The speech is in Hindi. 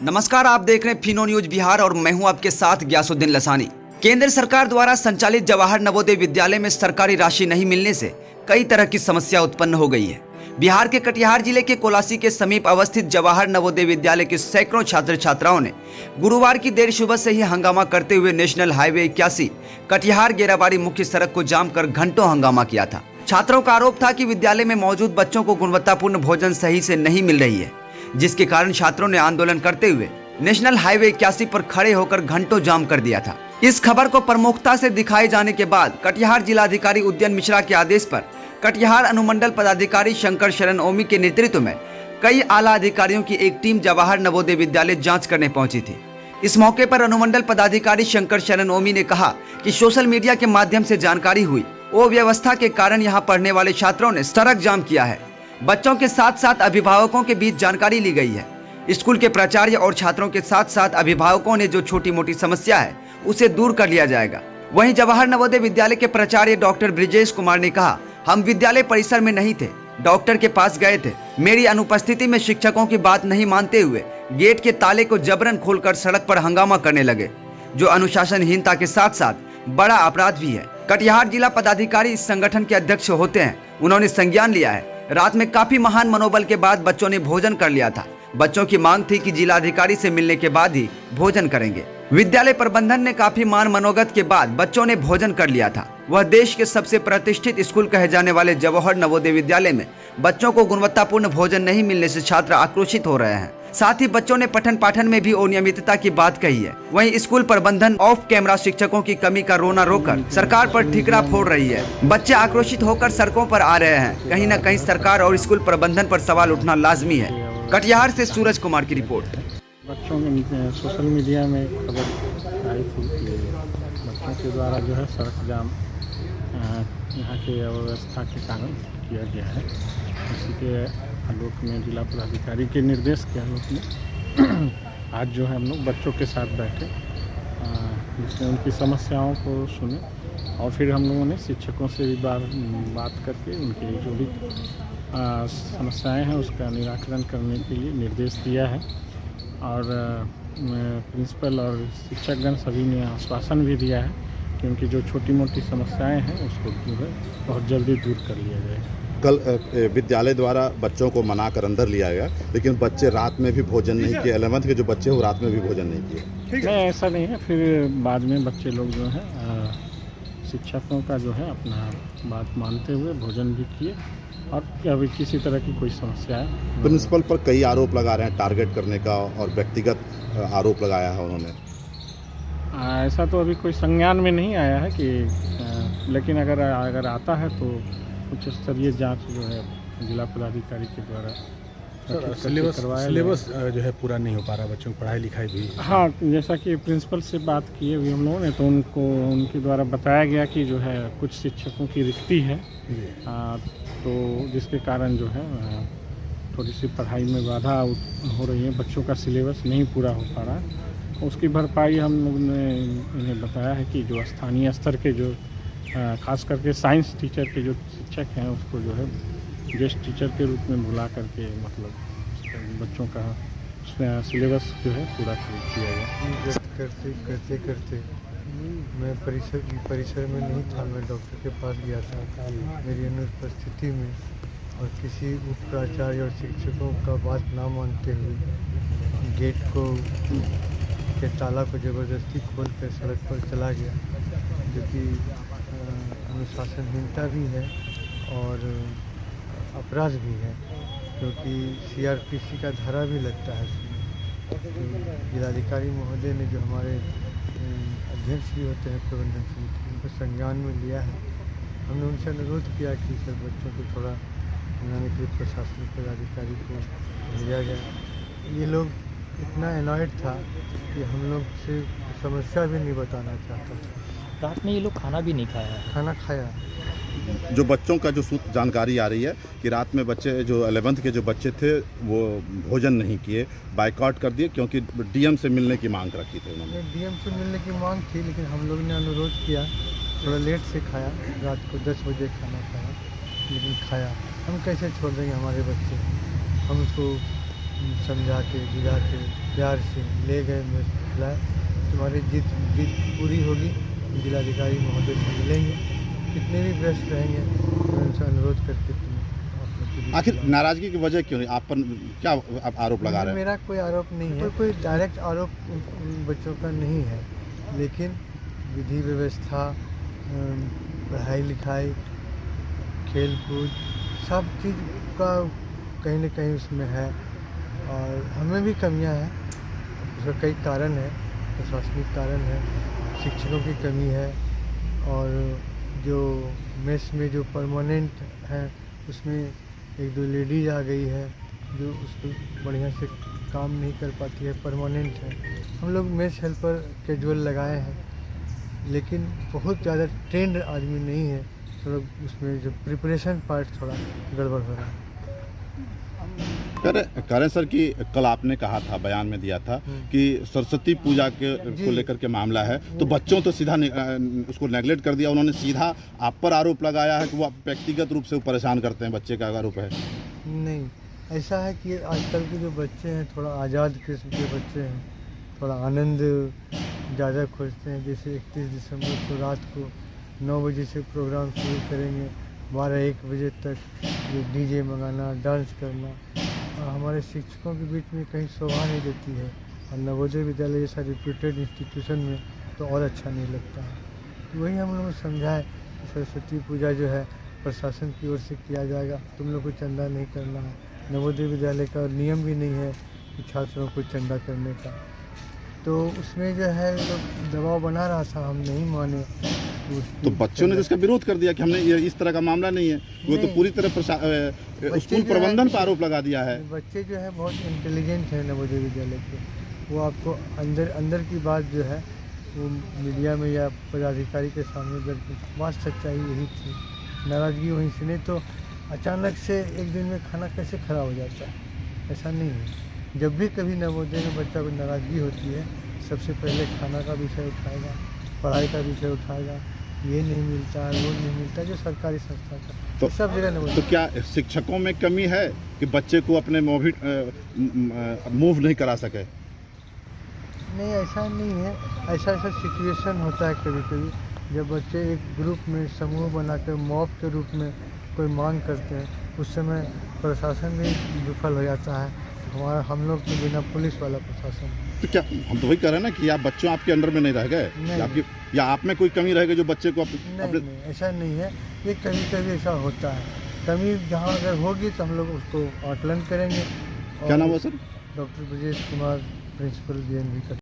नमस्कार, आप देख रहे हैं फिनो न्यूज बिहार और मैं हूं आपके साथ ग्यासुद्दीन लसानी। केंद्र सरकार द्वारा संचालित जवाहर नवोदय विद्यालय में सरकारी राशि नहीं मिलने से कई तरह की समस्या उत्पन्न हो गई है। बिहार के कटिहार जिले के कोलासी के समीप अवस्थित जवाहर नवोदय विद्यालय के सैकड़ों छात्र छात्राओं ने गुरुवार की देर सुबह से ही हंगामा करते हुए नेशनल हाईवे 81 कटिहार गेराबाड़ी मुख्य सड़क को जाम कर घंटों हंगामा किया था। छात्रों का आरोप था कि विद्यालय में मौजूद बच्चों को गुणवत्तापूर्ण भोजन सही से नहीं मिल रही है, जिसके कारण छात्रों ने आंदोलन करते हुए नेशनल हाईवे 81 पर खड़े होकर घंटों जाम कर दिया था। इस खबर को प्रमुखता से दिखाए जाने के बाद कटिहार जिलाधिकारी उद्यन मिश्रा के आदेश पर कटिहार अनुमंडल पदाधिकारी शंकर शरण ओमी के नेतृत्व में कई आला अधिकारियों की एक टीम जवाहर नवोदय विद्यालय जांच करने पहुंची थी। इस मौके पर अनुमंडल पदाधिकारी शंकर शरण ओमी ने कहा कि सोशल मीडिया के माध्यम से जानकारी हुई अव्यवस्था के कारण यहाँ पढ़ने वाले छात्रों ने सड़क जाम किया है। बच्चों के साथ साथ अभिभावकों के बीच जानकारी ली गई है। स्कूल के प्राचार्य और छात्रों के साथ साथ अभिभावकों ने जो छोटी मोटी समस्या है उसे दूर कर लिया जाएगा। वहीं जवाहर नवोदय विद्यालय के प्राचार्य डॉक्टर ब्रिजेश कुमार ने कहा, हम विद्यालय परिसर में नहीं थे, डॉक्टर के पास गए थे। मेरी अनुपस्थिति में शिक्षकों की बात नहीं मानते हुए गेट के ताले को जबरन खोलकर सड़क पर हंगामा करने लगे, जो अनुशासनहीनता के साथ साथ बड़ा अपराध भी है। कटिहार जिला पदाधिकारी इस संगठन के अध्यक्ष होते हैं। उन्होंने संज्ञान लिया है। रात में काफी महान मनोबल के बाद बच्चों ने भोजन कर लिया था। बच्चों की मांग थी कि जिलाधिकारी से मिलने के बाद ही भोजन करेंगे। विद्यालय प्रबंधन ने काफी मान मनोगत के बाद बच्चों ने भोजन कर लिया था। वह देश के सबसे प्रतिष्ठित स्कूल कहे जाने वाले जवाहर नवोदय विद्यालय में बच्चों को गुणवत्तापूर्ण भोजन नहीं मिलने से छात्र आक्रोशित हो रहे हैं। साथ ही बच्चों ने पठन पाठन में भी अनियमितता की बात कही है। वहीं स्कूल प्रबंधन ऑफ कैमरा शिक्षकों की कमी का रोना रोकर सरकार पर ठिकरा फोड़ रही है। बच्चे आक्रोशित होकर सड़कों पर आ रहे हैं। कहीं न कहीं सरकार और स्कूल प्रबंधन पर सवाल उठना लाजमी है। कटिहार से सूरज कुमार की रिपोर्ट। बच्चों के सोशल मीडिया में खबर आई थी कि बच्चों के द्वारा जो है सड़क जाम यहाँ की अव्यवस्था के कारण किया गया है। इसी के आलोक में जिला पदाधिकारी के निर्देश के आलोक में आज जो है हम लोग बच्चों के साथ बैठे, जिसमें उनकी समस्याओं को सुने और फिर हम लोगों ने शिक्षकों से भी बात करके उनकी जो भी समस्याएं हैं उसका निराकरण करने के लिए निर्देश दिया है। और प्रिंसिपल और शिक्षकगण सभी ने आश्वासन भी दिया है कि उनकी जो छोटी मोटी समस्याएं हैं उसको जो है बहुत जल्दी दूर कर लिया जाएगा। कल विद्यालय द्वारा बच्चों को मना कर अंदर लिया गया, लेकिन बच्चे रात में भी भोजन नहीं किए। 11th के जो बच्चे वो रात में भी भोजन नहीं किए। नहीं, ऐसा नहीं है। फिर बाद में बच्चे लोग जो है शिक्षकों का जो है अपना बात मानते हुए भोजन भी किए और अभी किसी तरह की कोई समस्या है। प्रिंसिपल पर कई आरोप लगा रहे हैं टारगेट करने का और व्यक्तिगत आरोप लगाया है उन्होंने। ऐसा तो अभी कोई संज्ञान में नहीं आया है कि लेकिन अगर आता है तो उच्च स्तरीय जांच जो है जिला पदाधिकारी के द्वारा सिलेबस जो है पूरा नहीं हो पा रहा, बच्चों की पढ़ाई लिखाई भी। हाँ, जैसा कि प्रिंसिपल से बात किए हुई हम लोगों ने, तो उनके द्वारा बताया गया कि जो है कुछ शिक्षकों की रिक्ति है, तो जिसके कारण जो है थोड़ी सी पढ़ाई में बाधा हो रही है। बच्चों का सिलेबस नहीं पूरा हो पा रहा है। उसकी भरपाई हम लोगों ने इन्हें बताया है कि जो स्थानीय स्तर के जो खास करके साइंस टीचर के जो शिक्षक हैं उसको जो है गेस्ट टीचर के रूप में बुला करके मतलब बच्चों का सिलेबस जो है पूरा किया गया। करते मैं परिसर में नहीं था। मैं डॉक्टर के पास गया था मेरी अनुपस्थिति में, और किसी उप प्राचार्य और शिक्षकों का बात ना मानते हुए गेट के ताला को ज़बरदस्ती खोल कर सड़क पर चला गया, जो कि अनुशासनहीनता भी है और अपराध भी है, क्योंकि CRPC का धारा भी लगता है। जिलाधिकारी महोदय ने जो हमारे अध्यक्ष भी होते हैं प्रबंधन समिति, उनको संज्ञान में लिया है। हमने उनसे अनुरोध किया कि सर बच्चों को थोड़ा मनाने के लिए प्रशासनिक पदाधिकारी को भेजा जाए। ये लोग इतना एनॉयड था कि हम लोग से समस्या भी नहीं बताना चाहता था। रात में ये लोग खाना भी नहीं खाया। खाना खाया। जो बच्चों का जो जानकारी आ रही है कि रात में बच्चे जो 11th के जो बच्चे थे वो भोजन नहीं किए, बाइकआउट कर दिए, क्योंकि DM से मिलने की मांग रखी थी उन्होंने। DM से मिलने की मांग थी, लेकिन हम लोग ने अनुरोध किया, थोड़ा लेट से खाया, रात को 10 बजे खाना खाया, लेकिन खाया। हम कैसे छोड़ देंगे हमारे बच्चे? हम उसको समझा के बुझा के प्यार से ले गए, मैं खिलाए। तुम्हारी जीत पूरी होगी, जिलाधिकारी महोदय से मिलेंगे, कितने भी व्यस्त रहेंगे मैं उनसे अनुरोध करके तुम आखिर नाराजगी की वजह क्यों है? आप पर क्या आप आरोप लगा रहे हैं? मेरा कोई आरोप नहीं है, कोई डायरेक्ट आरोप उन बच्चों का नहीं है, लेकिन विधि व्यवस्था, पढ़ाई लिखाई, खेल कूद, सब चीज़ का कहीं न कहीं उसमें है और हमें भी कमियां हैं। उसका कई कारण है, प्रशासनिक कारण है, शिक्षकों की कमी है और जो मेस में जो परमानेंट है उसमें एक दो लेडीज आ गई है जो उसको बढ़िया से काम नहीं कर पाती है, परमानेंट है। हम लोग मेस हेल्पर कैजुअल लगाए हैं, लेकिन बहुत ज़्यादा ट्रेंड आदमी नहीं है, थोड़ा उसमें जो प्रिपरेशन पार्ट थोड़ा गड़बड़ हो रहा है। करें सर कि कल आपने कहा था, बयान में दिया था कि सरस्वती पूजा को लेकर के मामला है, तो बच्चों तो सीधा उसको नेगलेक्ट कर दिया, उन्होंने सीधा आप पर आरोप लगाया है कि वो व्यक्तिगत रूप से वो परेशान करते हैं, बच्चे का आरोप है। नहीं, ऐसा है कि आजकल के जो बच्चे हैं थोड़ा आज़ाद किस्म के बच्चे हैं, थोड़ा आनंद ज़्यादा खोजते हैं। जैसे 31 दिसंबर को रात को 9 बजे से प्रोग्राम शुरू करेंगे, 12-1 बजे तक जो डीजे मंगाना, डांस करना, और हमारे शिक्षकों के बीच में कहीं शोभा नहीं देती है और नवोदय विद्यालय जैसा रिप्यूटेड इंस्टीट्यूशन में तो और अच्छा नहीं लगता है। तो वही हम लोग को समझाए कि सरस्वती पूजा जो है प्रशासन की ओर से किया जाएगा, तुम लोग को चंदा नहीं करना है। नवोदय विद्यालय का नियम भी नहीं है कि छात्रों को चंदा करने का, तो उसमें जो है लोग दबाव बना रहा था, हम नहीं माने। तो बच्चों ने जिसका विरोध कर दिया कि हमने ये इस तरह का मामला नहीं है, वो तो पूरी तरह स्कूल प्रबंधन पर आरोप लगा दिया है। बच्चे जो है बहुत इंटेलिजेंट है नवोदय विद्यालय के, वो आपको अंदर की बात जो है वो मीडिया में या पदाधिकारी के सामने जब बात सच्चाई यही थी, नाराज़गी वहीं से, नहीं तो अचानक से एक दिन में खाना कैसे खराब हो जाता है, ऐसा नहीं है। जब भी कभी नवोदय में बच्चा को नाराज़गी होती है, सबसे पहले खाना का विषय उठाएगा, पढ़ाई का विषय उठाएगा, ये नहीं मिलता है, वो नहीं मिलता, जो सरकारी संस्था का तो सब जगह नवोदय। तो क्या शिक्षकों में कमी है कि बच्चे को अपने मूव नहीं करा सके? नहीं, ऐसा नहीं है, ऐसा सिचुएशन होता है कभी कभी, जब बच्चे एक ग्रुप में समूह बनाकर मॉब के रूप में कोई मांग करते हैं, उस समय प्रशासन भी विफल हो जाता है। हम लोग के बिना पुलिस वाला प्रशासन। तो क्या हम तो वही कह रहे हैं ना कि आप बच्चों आपके अंडर में नहीं रह गए, या आप में कोई कमी रहेगी जो बच्चे को नहीं, ऐसा नहीं है, ये कभी कभी ऐसा होता है। कमी जहाँ अगर होगी तो हम लोग उसको आकलन करेंगे। क्या नाम है sir? Doctor Brajesh Kumar, principal DNV का।